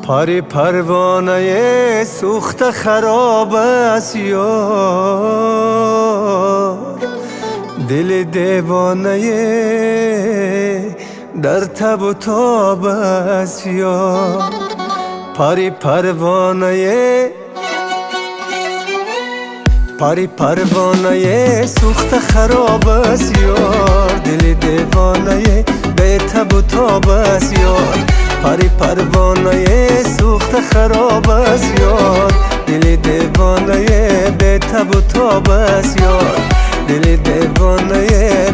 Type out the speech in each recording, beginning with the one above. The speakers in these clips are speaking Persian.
پاری پروانه سوخت خراب است یار، دل دیوانه در تب و تاب است یار. پاری پروانه سوخت خراب است یار، دل دیوانه به تب و تاب است یار. پاری پروانه سوخت خراب است یار، دل دیوانه به تب و تاب است یار. دل دیوانه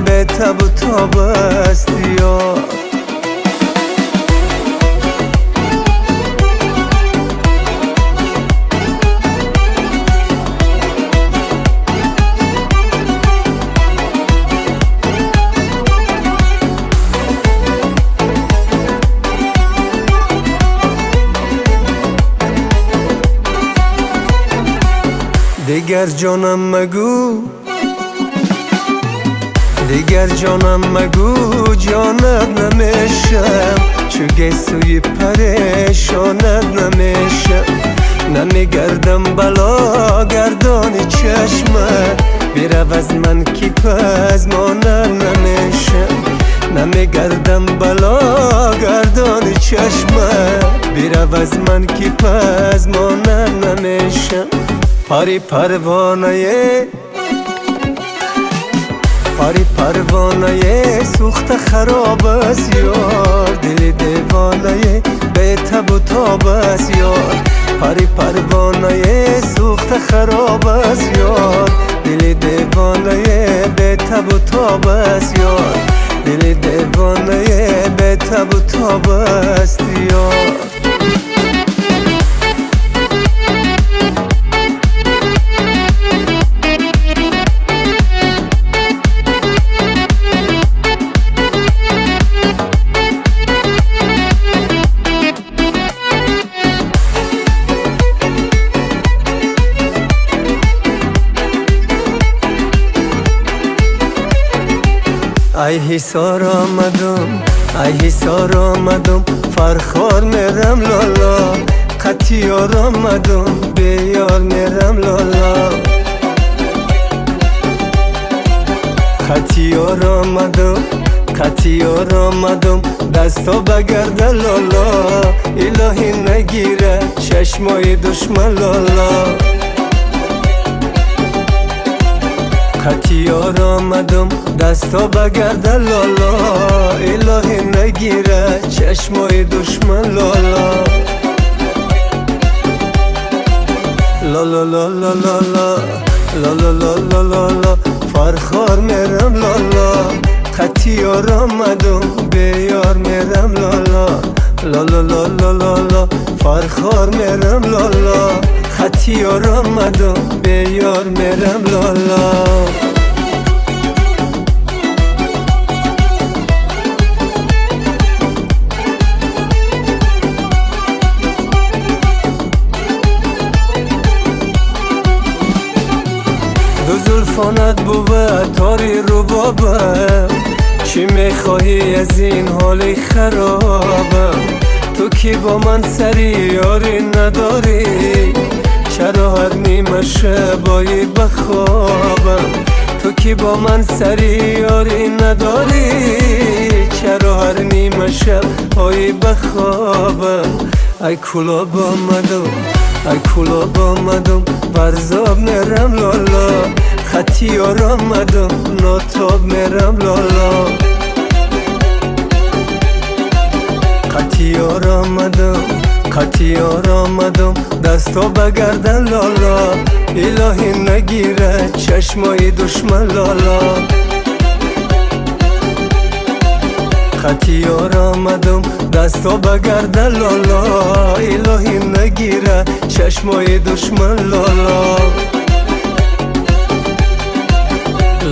به تب و تاب است یار. دیگر جانم مگو، دیگر جانم مگو جانت نمیشم، چو گیسوی پریشانت نمیشم. نمیگردم بلا گردانی چشمت، بیرو از من کی پزمانت نمیشم. نمیگردم بلا گردانی چشمت، بیرو از من کی پزمانت نمیشم. پاری پروانه سوخت خراب است یار، دل دیوانه به تب و تاب است یار. پاری پروانه سوخت خراب است یار، دل دیوانه به تب و تاب است یار. دل دیوانه به تب و تاب است یار. ای حسار آمدم، ای حسار آمدم، فرخار میرم لالا. قطیار آمدم، بیار میرم لالا. قطیار آمدم، قطیار آمدم، دستا بگرده لالا. الهی نگیره چشمای دشمن لالا. قطیار آمدم، دستا بگرده لالا. الهی نگیره چشمای دشمن لالا. لالا لالا لالا لالا لالا لالا، فرخار میرم لالا. قطیار آمدم، بیار میرم لالا. لالا لالا لالا، فرخار میرم لالا. قطیار آمدم، بیار میرم لالا. دو زلفانت بود تاری ربابم، چی میخواهی از این حال خرابم؟ تو که با من سری یاری نداری، چرا هر نیمه شبایی بخوابم؟ تو که با من سری یاری نداری، چرا هر نیمه شبایی بخوابم؟ ای کلاب آمدم، ای کلاب آمدم، برزاب میرم لالا. قطیار آمدم، ناتاب میرم لالا. قطیار آمدم، قطیار آمدم، دستا بگردن لالا. الهی نگیره چشمای دشمن لالا. قطیار آمدم، دستا بگردن لالا. الهی نگیره چشمای دشمن لالا.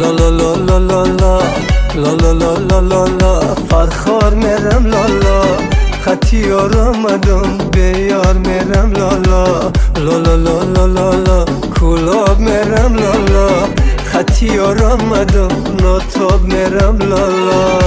لالا لالا لالا لالا لالا لالا، فرخار میرم لالا. قطیار آمدم، بیار میرم لالا. لالا لالا لالا، کلاب میرم لالا. قطیار آمدم، ناتاب میرم لالا.